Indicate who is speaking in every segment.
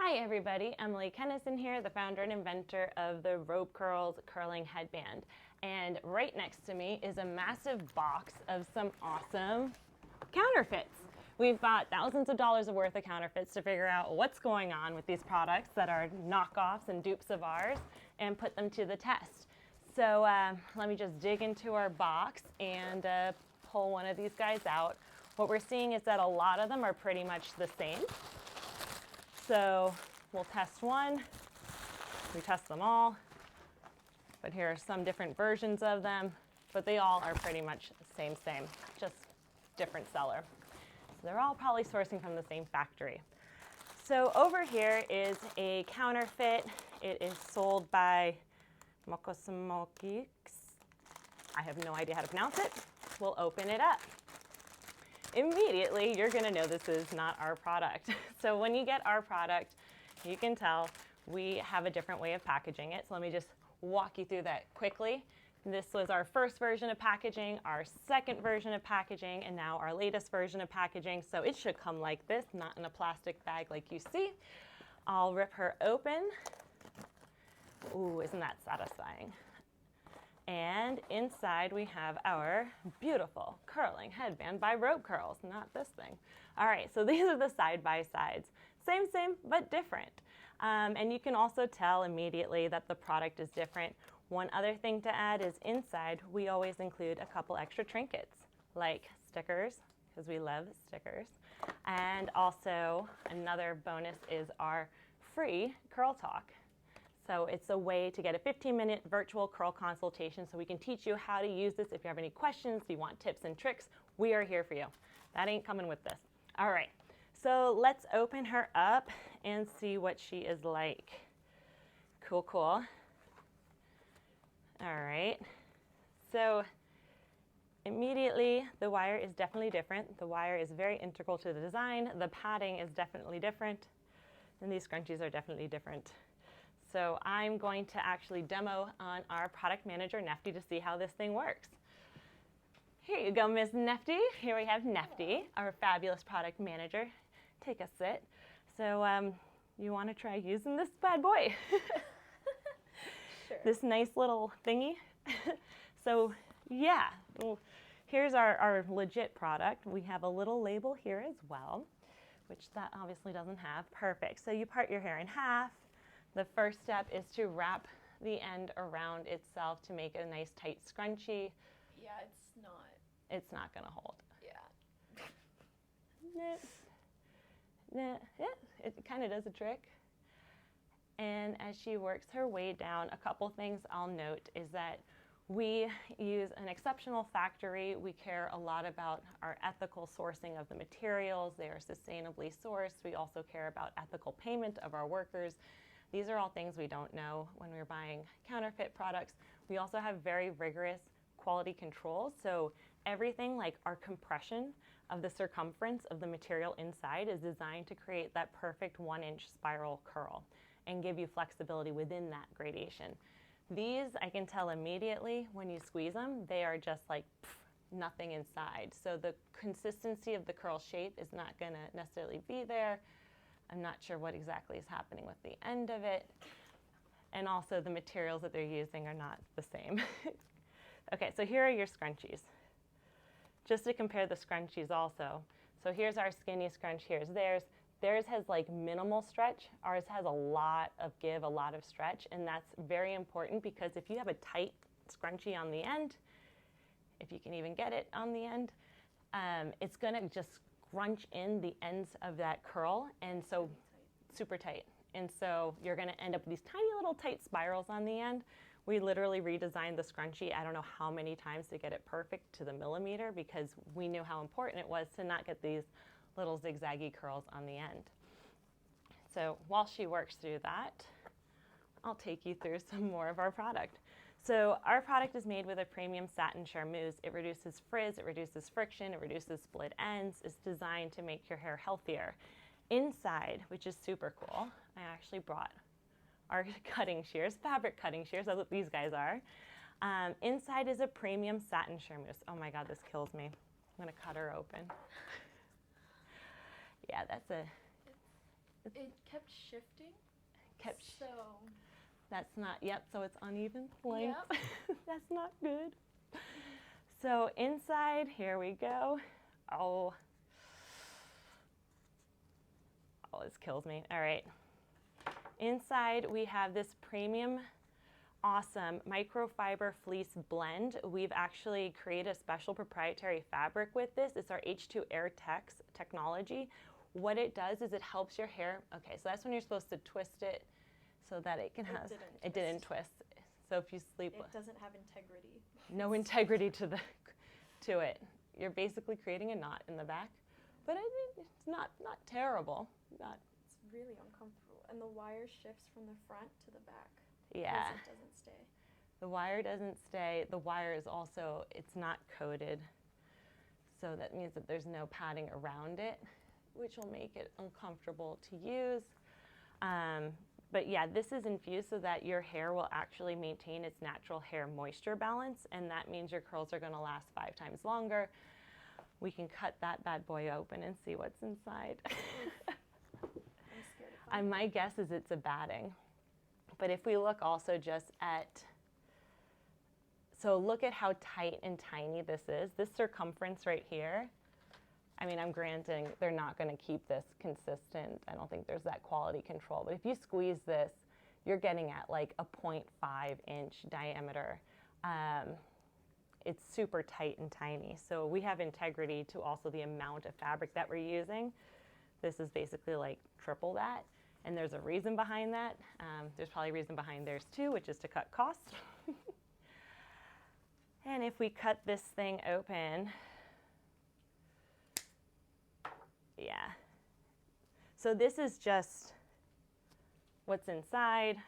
Speaker 1: Hi everybody, Emily Kennison here, the founder and inventor of the RobeCurls curling headband. And right next to me is a massive box of some awesome counterfeits. We've bought thousands of dollars worth of counterfeits to figure out what's going on with these products that are knockoffs and dupes of ours and put them to the test. So let me just dig into our box and pull one of these guys out. What we're seeing is that a lot of them are pretty much the same. So we'll test one, we test them all, but here are some different versions of them, but they all are pretty much the same, just different seller. So they're all probably sourcing from the same factory. So over here is a counterfeit. It is sold by Mokosumokiks. I have no idea how to pronounce it. We'll open it up. Immediately, you're going to know this is not our product. So when you get our product, you can tell we have a different way of packaging it. So let me just walk you through that quickly. This was our first version of packaging, our second version of packaging, and now our latest version of packaging. So it should come like this, not in a plastic bag like you see. I'll rip her open. Ooh, isn't that satisfying? And inside we have our beautiful curling headband by RobeCurls, not this thing. All right, so these are the side-by-sides. Same, but different. And you can also tell immediately that the product is different. One other thing to add is inside we always include a couple extra trinkets, like stickers, because we love stickers. And also another bonus is our free Curl Talk. So it's a way to get a 15-minute virtual curl consultation so we can teach you how to use this. If you have any questions, if you want tips and tricks, we are here for you. That ain't coming with this. All right, so let's open her up and see what she is like. Cool. All right, so immediately the wire is definitely different. The wire is very integral to the design. The padding is definitely different, and these scrunchies are definitely different. So I'm going to actually demo on our product manager, Nefty, to see how this thing works. Here you go, Miss Nefty. Here we have Nefty, our fabulous product manager. Take a sit. So you want to try using this bad boy?
Speaker 2: Sure.
Speaker 1: This nice little thingy. So yeah, well, here's our legit product. We have a little label here as well, which that obviously doesn't have. Perfect. So you part your hair in half. The first step is to wrap the end around itself to make it a nice tight scrunchie.
Speaker 2: Yeah, it's not.
Speaker 1: It's not going to hold.
Speaker 2: Yeah.
Speaker 1: It kind of does a trick. And as she works her way down, a couple things I'll note is that we use an exceptional factory. We care a lot about our ethical sourcing of the materials. They are sustainably sourced. We also care about ethical payment of our workers. These are all things we don't know when we're buying counterfeit products. We also have very rigorous quality controls. So everything like our compression of the circumference of the material inside is designed to create that perfect 1-inch spiral curl and give you flexibility within that gradation. These, I can tell immediately when you squeeze them, they are just like nothing inside. So the consistency of the curl shape is not going to necessarily be there. I'm not sure what exactly is happening with the end of it. And also the materials that they're using are not the same. Okay, so here are your scrunchies. Just to compare the scrunchies also. So here's our skinny scrunch, here's theirs. Theirs has like minimal stretch. Ours has a lot of give, a lot of stretch. And that's very important because if you have a tight scrunchie on the end, if you can even get it on the end, it's gonna just scrunch in the ends of that curl, and so super tight. And so you're going to end up with these tiny little tight spirals on the end. We literally redesigned the scrunchie I don't know how many times to get it perfect to the millimeter because we knew how important it was to not get these little zigzaggy curls on the end. So while she works through that, I'll take you through some more of our product. So our product is made with a premium satin charmeuse. It reduces frizz, it reduces friction, it reduces split ends. It's designed to make your hair healthier. Inside, which is super cool, I actually brought our cutting shears, fabric cutting shears. That's what these guys are. Inside is a premium satin charmeuse. Oh my God, this kills me. I'm gonna cut her open. Yeah,
Speaker 2: It kept shifting. So.
Speaker 1: That's not, yep, so it's uneven length.
Speaker 2: Yep.
Speaker 1: That's not good. So inside, here we go. Oh, this kills me. All right. Inside, we have this premium, awesome microfiber fleece blend. We've actually created a special proprietary fabric with this. It's our H2 Air Tex technology. What it does is it helps your hair. Okay, so that's when you're supposed to twist it so that it can have. It didn't twist. So if you sleep,
Speaker 2: it doesn't have integrity.
Speaker 1: No integrity to it. You're basically creating a knot in the back, but I mean, it's not terrible.
Speaker 2: It's really uncomfortable, and the wire shifts from the front to the back.
Speaker 1: Yeah.
Speaker 2: It doesn't stay.
Speaker 1: The wire doesn't stay. The wire is also, it's not coated, so that means that there's no padding around it, which will make it uncomfortable to use. But yeah, this is infused so that your hair will actually maintain its natural hair moisture balance, and that means your curls are going to last 5 times longer. We can cut that bad boy open and see what's inside.
Speaker 2: I'm scared to find
Speaker 1: My guess is it's a batting. But if we look also just at, so look at how tight and tiny this is. This circumference right here, I mean, I'm granting they're not going to keep this consistent. I don't think there's that quality control. But if you squeeze this, you're getting at like a 0.5 inch diameter. It's super tight and tiny. So we have integrity to also the amount of fabric that we're using. This is basically like triple that. And there's a reason behind that. There's probably a reason behind theirs too, which is to cut costs. And if we cut this thing open, yeah. So this is just what's inside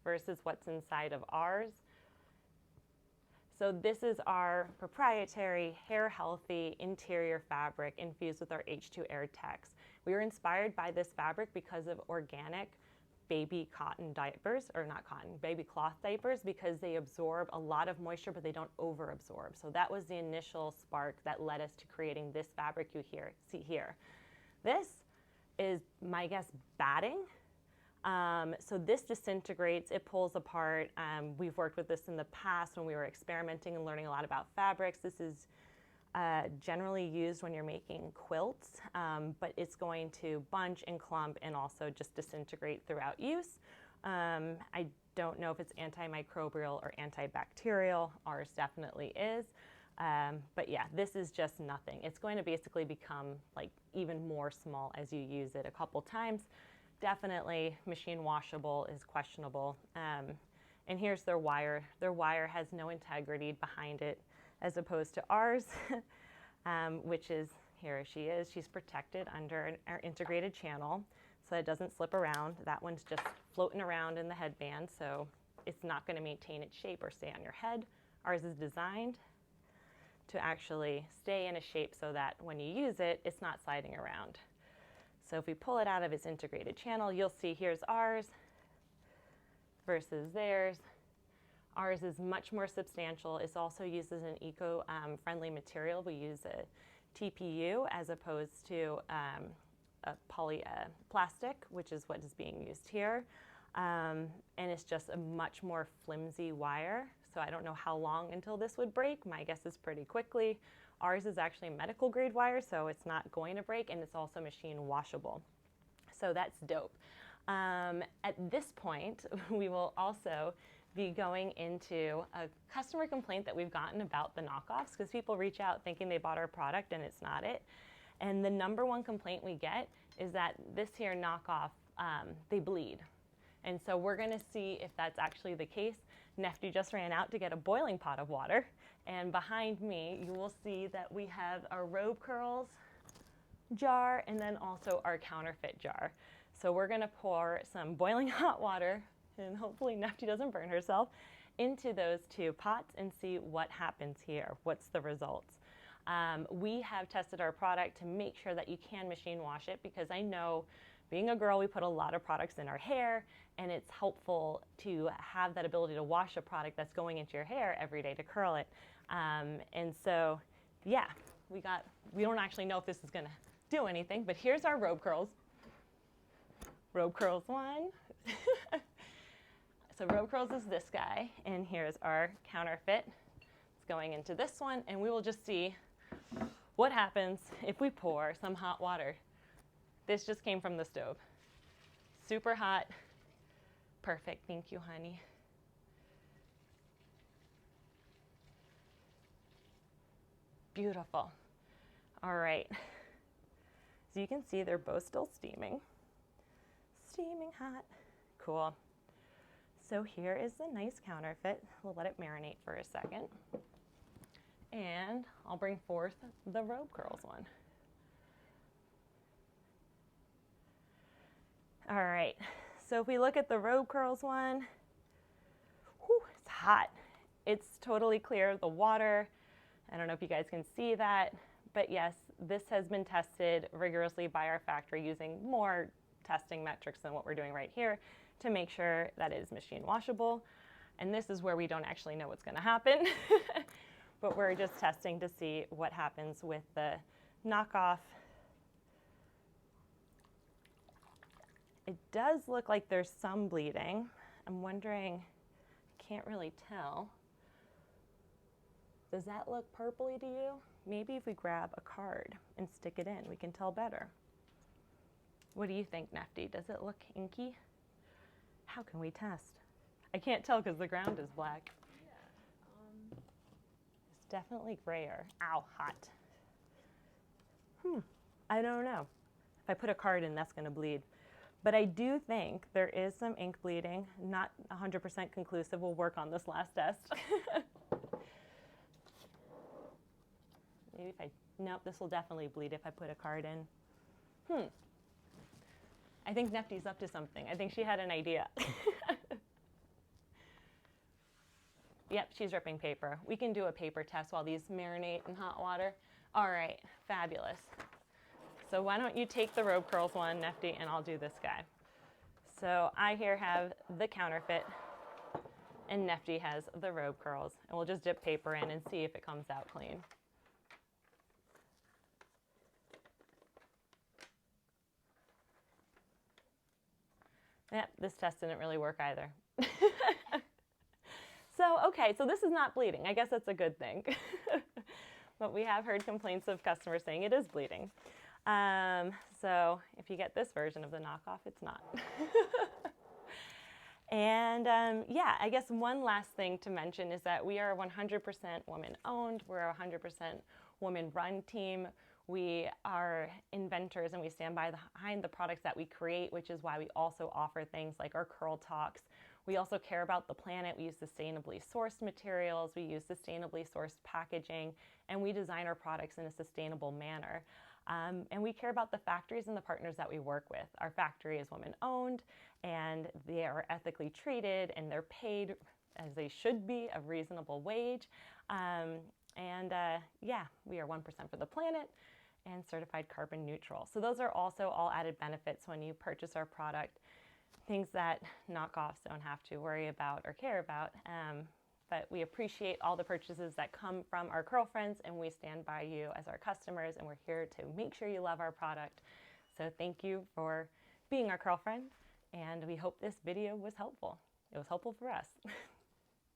Speaker 1: versus what's inside of ours. So this is our proprietary hair healthy interior fabric infused with our H2 Air Tex. We were inspired by this fabric because of organic baby cotton diapers, or not cotton, baby cloth diapers, because they absorb a lot of moisture, but they don't over absorb. So that was the initial spark that led us to creating this fabric you see here. This is, my guess, batting. So this disintegrates, it pulls apart. We've worked with this in the past when we were experimenting and learning a lot about fabrics. This is generally used when you're making quilts, but it's going to bunch and clump and also just disintegrate throughout use. I don't know if it's antimicrobial or antibacterial. Ours definitely is. But yeah, this is just nothing. It's going to basically become like even more small as you use it a couple times. Definitely machine washable is questionable. And here's their wire. Their wire has no integrity behind it as opposed to ours, which is, here she is. She's protected under our integrated channel so it doesn't slip around. That one's just floating around in the headband, so it's not going to maintain its shape or stay on your head. Ours is designed to actually stay in a shape so that when you use it, it's not sliding around. So if we pull it out of its integrated channel, you'll see here's ours versus theirs. Ours is much more substantial. It's also used as an eco-friendly material. We use a TPU as opposed to a plastic, which is what is being used here. And it's just a much more flimsy wire. So I don't know how long until this would break. My guess is pretty quickly. Ours is actually medical grade wire, so it's not going to break, and it's also machine washable. So that's dope. At this point, we will also be going into a customer complaint that we've gotten about the knockoffs, because people reach out thinking they bought our product and it's not it. And the #1 complaint we get is that this here knockoff, they bleed. And so we're gonna see if that's actually the case. Nefty just ran out to get a boiling pot of water. And behind me, you will see that we have our RobeCurls jar and then also our counterfeit jar. So we're gonna pour some boiling hot water, and hopefully Nefty doesn't burn herself, into those 2 pots and see what happens here. What's the results? We have tested our product to make sure that you can machine wash it, because I know being a girl, we put a lot of products in our hair, and it's helpful to have that ability to wash a product that's going into your hair every day to curl it. And so, yeah, we don't actually know if this is gonna do anything, but here's our RobeCurls. RobeCurls 1. So RobeCurls is this guy, and here's our counterfeit. It's going into this one, and we will just see what happens if we pour some hot water. This just came from the stove. Super hot. Perfect. Thank you, honey. Beautiful. All right. So you can see they're both still steaming. Steaming hot. Cool. So here is the nice counterfeit. We'll let it marinate for a second. And I'll bring forth the RobeCurls one. All right. So if we look at the RobeCurls one, whew, it's hot. It's totally clear, the water. I don't know if you guys can see that, but yes, this has been tested rigorously by our factory using more testing metrics than what we're doing right here to make sure that it is machine washable. And this is where we don't actually know what's going to happen, but we're just testing to see what happens with the knockoff. It does look like there's some bleeding. I'm wondering, can't really tell. Does that look purpley to you? Maybe if we grab a card and stick it in, we can tell better. What do you think, Nefty? Does it look inky? How can we test? I can't tell because the ground is black.
Speaker 2: Yeah.
Speaker 1: It's definitely grayer. Ow, hot. I don't know. If I put a card in, that's going to bleed. But I do think there is some ink bleeding. Not 100% conclusive. We'll work on this last test. Maybe if I, nope, this will definitely bleed if I put a card in. I think Nefty's up to something. I think she had an idea. Yep, she's ripping paper. We can do a paper test while these marinate in hot water. All right, fabulous. So why don't you take the RobeCurls one, Nefty, and I'll do this guy. So I here have the counterfeit, and Nefty has the RobeCurls. And we'll just dip paper in and see if it comes out clean. Yep, this test didn't really work either. So, okay, so this is not bleeding. I guess that's a good thing. But we have heard complaints of customers saying it is bleeding. So if you get this version of the knockoff, it's not. And yeah, I guess one last thing to mention is that we are 100% woman-owned. We're a 100% woman-run team. We are inventors and we stand behind the products that we create, which is why we also offer things like our Curl Talks. We also care about the planet. We use sustainably sourced materials. We use sustainably sourced packaging, and we design our products in a sustainable manner. And we care about the factories and the partners that we work with. Our factory is woman-owned, and they are ethically treated, and they're paid, as they should be, a reasonable wage. Yeah, we are 1% for the planet and certified carbon neutral. So those are also all added benefits when you purchase our product, things that knockoffs don't have to worry about or care about. But we appreciate all the purchases that come from our curl friends, and we stand by you as our customers, and we're here to make sure you love our product. So thank you for being our curl friend, and we hope this video was helpful. It was helpful for us.